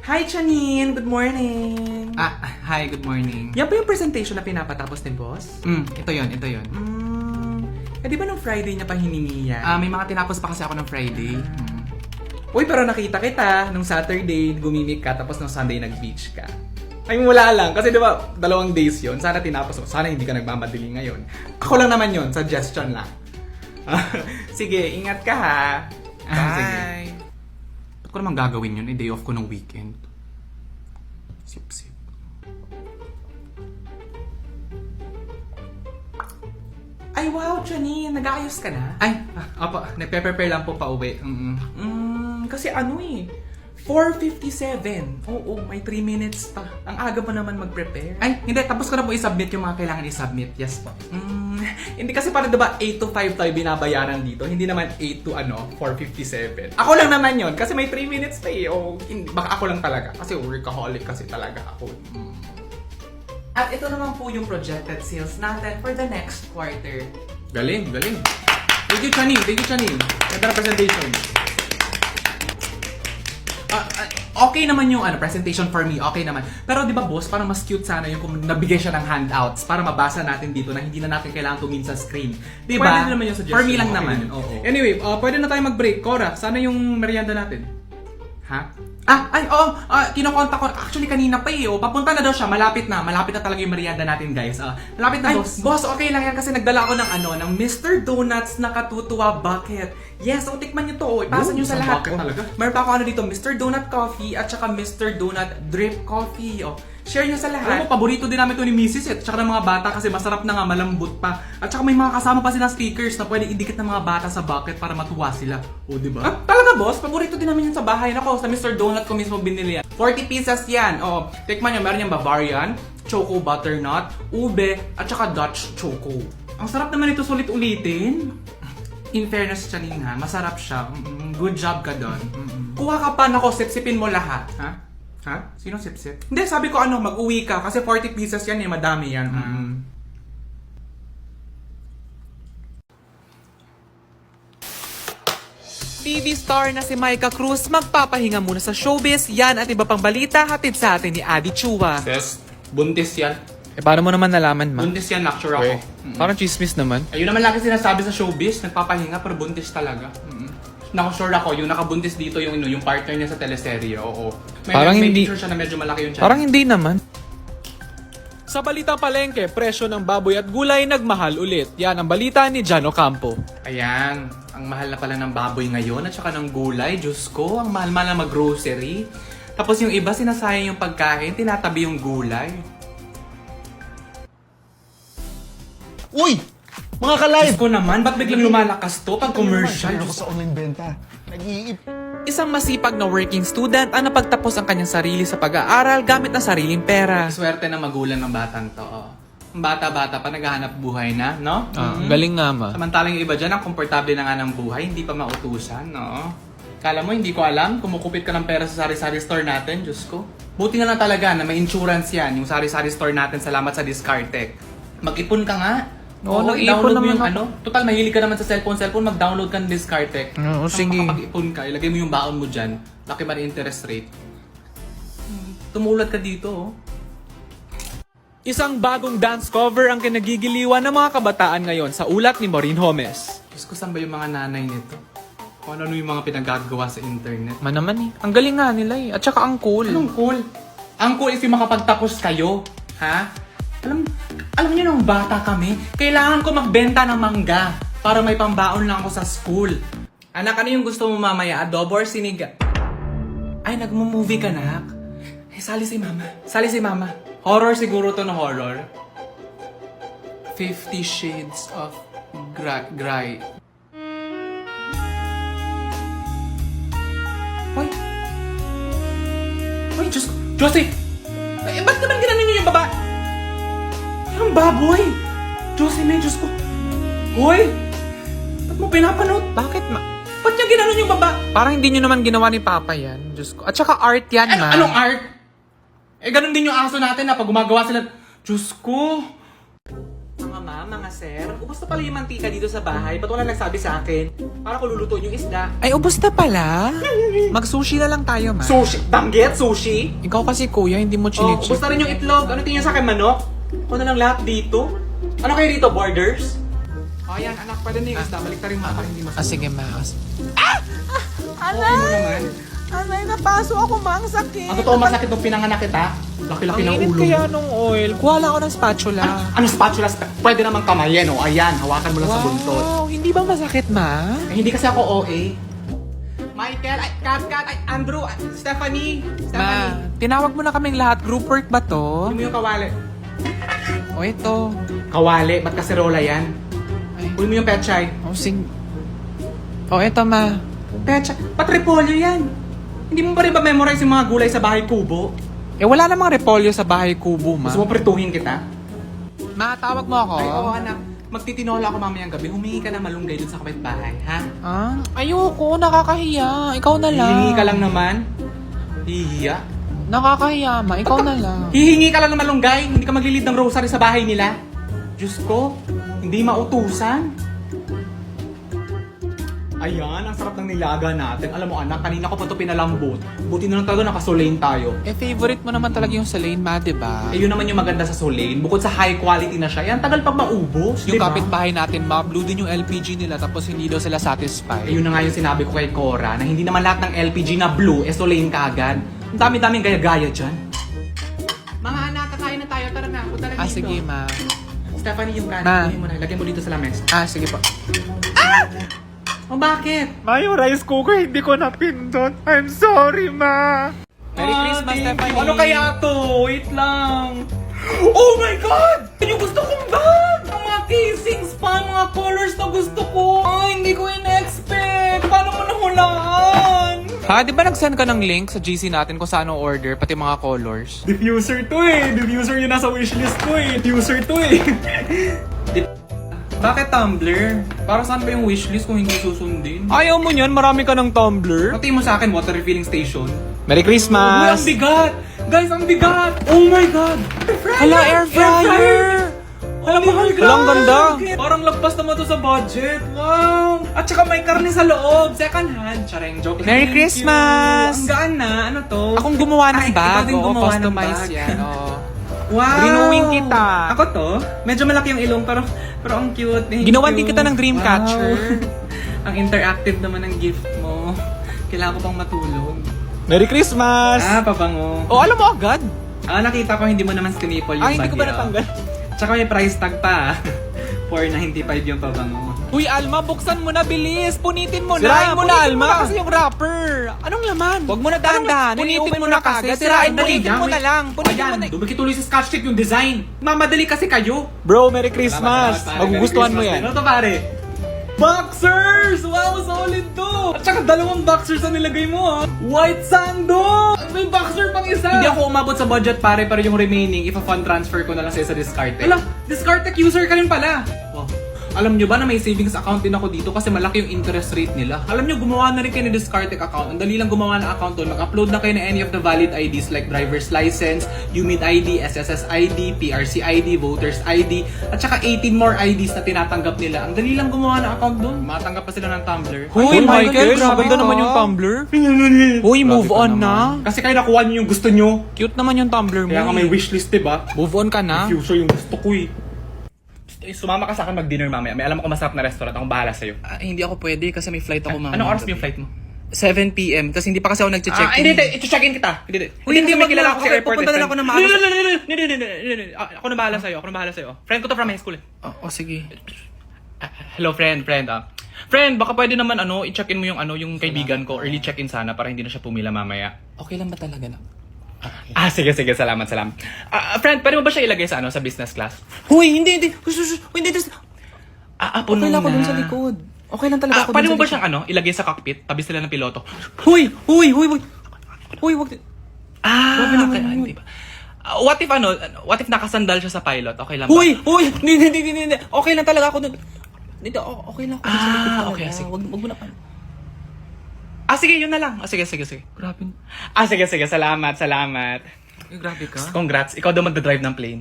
Hi, Janine! Good morning! Hi, good morning. Yan ba yung presentation na pinapatapos ni boss? Ito yon. Eh di ba nung Friday niya pa hiningi yan? May mga tinapos pa kasi ako ng Friday. Uy, pero nakita kita nung Saturday, gumimik ka, tapos nung Sunday nag-beach ka. Ay, wala lang. Kasi di ba, 2 days yon. Sana tinapos mo. Sana hindi ka nagmamadali ngayon. Ako lang naman yon. Suggestion lang. Sige, ingat ka ha. Bye. Sige. Ba't ko naman gagawin yun? Day off ko ng weekend. Sip. Ay, wow, Janine. Nag-aayos ka na? Opo. Nagpe-prepare lang po pa uwi. Kasi ano 4:57. Oo, may 3 minutes pa. Ang aga pa naman mag-prepare. Hindi. Tapos ko na po i-submit yung mga kailangan i-submit. Yes po. Hindi kasi parang diba 8 to 5 tayo binabayaran dito. Hindi naman 8 to 4:57. Ako lang naman yon kasi may 3 minutes pa eh. O, baka ako lang talaga. Kasi workaholic kasi talaga ako. At ito naman po yung projected sales natin for the next quarter. Galing. Thank you, Chanine. Ganda na presentation. Okay naman yung presentation for me, okay naman. Pero di ba boss, parang mas cute sana yung kung nabigay siya ng handouts para mabasa natin dito na hindi na natin kailangan tumingin sa screen. Di ba? Pwede naman yung suggestion. For me lang Okay naman. din, oo. Anyway, pwede na tayo mag-break. Cora, sana yung merienda natin. Ha? Kinokontak ko. Actually, kanina pa eh. Papunta na daw siya. Malapit na talaga yung merienda natin, guys. Malapit na, boss. Boss, okay lang yan kasi nagdala ako ng Mr. Donuts na katutuwa bucket. Yes, tikman nyo to. Ipasa nyo sa isang lahat. bucket talaga? Meron pa ako dito, Mr. Donut Coffee at saka Mr. Donut Drip Coffee. Share nyo sa Alam lahat. mo, paborito din namin to ni Mrs. at saka ng mga bata kasi masarap na nga, malambot pa. At saka may mga kasama pa silang stickers na pwede idikit ng mga bata sa bucket para matuwa sila. Di ba? Talaga boss, paborito din namin yun sa bahay. Nako, sa Mr. Donut ko mismo binili yan. 40 pieces yan. Tikman nyo, meron yung Bavarian, Choco Butternut, Ube, at saka Dutch Choco. Ang sarap naman ito, sulit ulitin. In fairness, Janine ha, masarap siya. Good job ka doon. Kuha ka pa, nako, sipsipin mo lahat. Ha? Sino sip-sip? Hindi, sabi ko mag-uwi ka kasi 40 pieces yan madami yan. TV star na si Micah Cruz magpapahinga muna sa showbiz. Yan at iba pang balita hatid sa atin ni Adi Chua. Yes, buntis yan. Paano mo naman nalaman, ma? Buntis yan, lecture ako. Parang chismis naman. Ayun naman lagi sinasabi sa showbiz, nagpapahinga pero buntis talaga. Naka-sure ako, yung nakabuntis dito yung partner niya sa teleserye, oo. Parang may hindi- picture siya na medyo malaki yung Parang hindi naman. Sa balitang palengke, presyo ng baboy at gulay nagmahal ulit. Yan ang balita ni Jan Ocampo. Ayan, ang mahal na pala ng baboy ngayon at saka ng gulay. Diyos ko, ang mahal-mahal na mag-grocery. Tapos yung iba sinasayang yung pagkain, tinatabi yung gulay. Uy! Mga ka-live! Diyos ko naman, ba't biglang lumalakas to pag commercial? Ano ko sa online benta? Nag-iip. Isang masipag na working student ang napagtapos ang kanyang sarili sa pag-aaral gamit ang sariling pera. Swerte ng magulang ng batang to. Ang bata-bata pa, naghahanap buhay na, no? Galing nga, ma. Samantalang yung iba dyan, ang komportable na nga ng buhay, hindi pa mautusan, no? Kala mo, hindi ko alam, kumukupit ka ng pera sa sari-sari store natin, Diyos ko. Buti na lang talaga na may insurance yan, yung sari-sari store natin, salamat sa Discartec. Mag-ipon ka nga. Oo, nag-iipon i-download mo naman yung ako. Total, mahilig ka naman sa cellphone, mag-download ka ng Discartec. Oo, sige. Makapag-ipon ka, ilagay mo yung baon mo dyan, laki man interest rate. Tumulad ka dito, oh. Isang bagong dance cover ang kinagigiliwan ng mga kabataan ngayon sa ulat ni Maureen Homes. Diyos ko, saan ba yung mga nanay nito? Kung ano yung mga pinagagawa sa internet. Naman eh. Ang galing nga nila eh. At saka ang cool. Anong cool? Ang cool if yung makapagtapos kayo. Ha? Alam niyo nung bata kami, kailangan ko magbenta ng mangga para may pambaon lang ako sa school. Anak, ano yung gusto mo mamaya? Adobo or sinigang? Ay, nagmo-movie ka, nak? Eh, sali si mama. Horror siguro to na horror. 50 Shades of Grey. Hoy, Diyos ko. Josie! Ba't naman ginanon niyo yung baba? Yung baboy! Josie, Diyos ko. Hoy! Ba't mo pinapanood? Bakit, ma? Ba't niya ginanon yung baba? Parang hindi nyo naman ginawa ni Papa yan. Diyos ko. At saka art yan, ma. Anong art? Ganun din yung aso natin na pag gumagawa sila. Diyos ko! Mga ma'am, mga sir. Ubus na pala yung mantika dito sa bahay. Ba't wala nagsabi sa akin? Para ko lulutuin yung isda. Ay, ubos na pala. Mag-sushi na lang tayo, ma. Sushi? Danggit? Sushi? Ikaw kasi, kuya, hindi mo Oh, chinecheck. ubus na rin yung itlog. Ano tingin sa akin, manok? Ako na lang lahat dito. Ano kayo dito, borders? O yan, anak, pwede na yung isda. Balik ta rin mga para hindi mas... Sige, ma. Okay mo naman. Anay, napaso ako, ma. Ang sakit. Ang totoo masakit nung pinanganak kita. Laki-laki Ang ng init ulo kaya mo. nung oil. Kuha lang ako ng spatula. Ano spatula? Pwede namang kamayin, o. Ayan, hawakan mo lang sa buntot. Wow, hindi ba masakit, ma? Eh, hindi kasi ako OA. Michael, ay, Kat, ay, Andrew, ay, Stephanie. Ma, tinawag mo na kaming lahat. Group work ba to? Kunin mo yung kawali. O, ito. Kawali, ba't kaserola yan? Ay, Kunin mo yung pechay. o, O, ito, ma. Pechay? Patripolyo yan. Hindi mo pa rin ba memorize yung mga gulay sa bahay kubo? Eh, wala namang repolyo sa bahay kubo, ma. Gusto mo prituhin kita? Ma, tawag mo ako. Ay, oo anak. Magtitinola ako mamayang gabi. Humingi ka na malunggay dun sa kapitbahay, ha? Ah, ayoko. Nakakahiya. Ikaw na lang. Hihingi ka lang naman. Hihiya. Nakakahiya, ma. Ikaw na lang. Hihingi ka lang ng malunggay. Hindi ka maglilid ng rosary sa bahay nila. Diyos ko, hindi mautusan. Ayan, ang sarap ng nilaga natin. Alam mo anak, kanina ko pa ito pinalambot. Buti na lang talaga nakasolain tayo. Eh, favorite mo naman talaga yung Salane, ma, diba? Eh, yun naman yung maganda sa Solain. Bukod sa high quality na siya, yan tagal pag maubos, Yung diba? kapitbahay natin, ma, blue din yung LPG nila tapos hindi daw sila satisfied. Eh, yun na nga yung sinabi ko kay Cora, na hindi naman lahat ng LPG na blue, eh Solain kaagad. Ang dami-daming gaya-gaya dyan. Mga anak, kakain na tayo. Tara na, punta na dito. Sige, ma. Stephanie, yung Ma. kanin, kunin mo na. Lagyan mo dito sa lamesa. Sige po. Oh, bakit? Ma, yung rice cooker hindi ko napindot. I'm sorry, ma. Merry Christmas, thank Stephanie. you. Ano kaya to? Wait lang. Oh my God! Yung gusto kong bag! Ang mga casings pa, mga colors na gusto ko. Ay, hindi ko in-expect. Paano mo nahulaan? Ha, di ba nag-send ka ng link sa GC natin kung saan order, pati mga colors? Diffuser to eh. Diffuser yung nasa wishlist ko eh. Diffuser to eh. Bakit Tumblr? Para saan ba yung wishlist kung hindi susundin? Ayaw mo niyan, marami ka ng tumbler. Pati mo sa akin, water refilling station. Merry Uy, Christmas! ang bigat! Guys, ang bigat! Oh my God! Hala, air fryer! Alam mo, mahal Wala, ang ganda. Parang lagpas naman to sa budget. Wow! At saka may karne sa loob. Second hand. Chareng joke. Merry Thank Christmas! you. Ang gaan na. Ano to? Akong gumawa ng Ay, ikaw bag. din Oo, gumawa ng customize bag. yan. Oo. Wow! Rinowing kita. Ako to? Medyo malaki yung ilong pero ang cute. Thank Ginawan you. din kita ng Dreamcatcher. Wow. Ang interactive naman ng gift mo. Kailangan ko pang matulog. Merry Christmas! Pabango. Oh, alam mo agad. Nakita ko hindi mo naman skinipple yung Hindi ko ba bagyo. natanggal? Tsaka may price tag pa. 495 yung pabango. Uy, Alma, buksan mo na, bilis! Punitin mo na! Sirain mo na, Punitin Alma. mo na kasi yung wrapper! Anong laman? Huwag mo na dahan-dahan. Punitin mo na kasi. Sirain, punitin mo na lang. Punitin mo na. Dumikituloy sa scotch tape yung design. Mamadali kasi kayo. Bro, Merry Christmas! Salamat, pare. Magugustuhan mo Merry yan. Christmas. Ano to pare? Boxers! Wow, solid to! At saka dalawang boxers na nilagay mo ha. White sando! May boxer pang isa! Hindi ako umabot sa budget pare, pero yung remaining, ipa-fund transfer ko na lang sa Discarte. Alam, Discarte user ka rin pala! Wow. Alam nyo ba na may savings account din ako dito kasi malaki yung interest rate nila? Alam nyo, gumawa na rin kayo ng Discarte account. Ang dali lang gumawa ng account doon. Mag-upload na kayo ng any of the valid IDs like driver's license, UMID ID, SSS ID, PRC ID, voters ID, at saka 18 more IDs na tinatanggap nila. Ang dali lang gumawa ng account doon. Matanggap pa sila ng Tumblr. Hoy, Michael, grabe maganda ka. naman yung tumbler. Hoy, move Grabe ka on na. naman. Kasi kayo nakuha nyo yung gusto nyo. Cute naman yung tumbler mo. Kaya nga may wishlist, diba? Move on ka na. Future yung gusto ko eh. Sumama ka sa akin mag-dinner mamaya. May alam ko masarap na restaurant. Akong bahala sa'yo. Hindi ako pwede kasi may flight ako mamaya. Anong oras yung flight mo? 7 p.m. Tapos hindi pa kasi ako nag-check in. Hindi. I-check-in kita. Hindi. Hindi, may wag kilala na. ako sa Okay, airport. pupunta na lang ako ng maaga. Hindi. Ako na bahala sa'yo. Friend ko to from high school. Sige. Hello, friend. Friend, baka pwede naman i-check-in mo yung kaibigan ko. Early check-in sana para hindi na siya pumila mamaya. Okay lang ba talaga na? Sige. Salamat. Friend, pwede mo ba siya ilagay sa business class? Huy, hindi. Hindi. Puno Okay lang ako na. dun sa likod. Okay lang talaga ako Pwede dun mo ba sa siyang ilagay sa cockpit? Tabi sila ng piloto. Huy, wag. Okay. Hindi ba? What if nakasandal siya sa pilot? Okay lang ba? Huy, hindi. Okay lang talaga ako dun. Hindi, okay lang ako dun sa likod talaga. Okay, sige. Wag mo na pa. Sige, yun na lang. Sige. Grabe. Sige. Salamat. Grabe ka. Congrats. Ikaw daw magdadrive ng plane.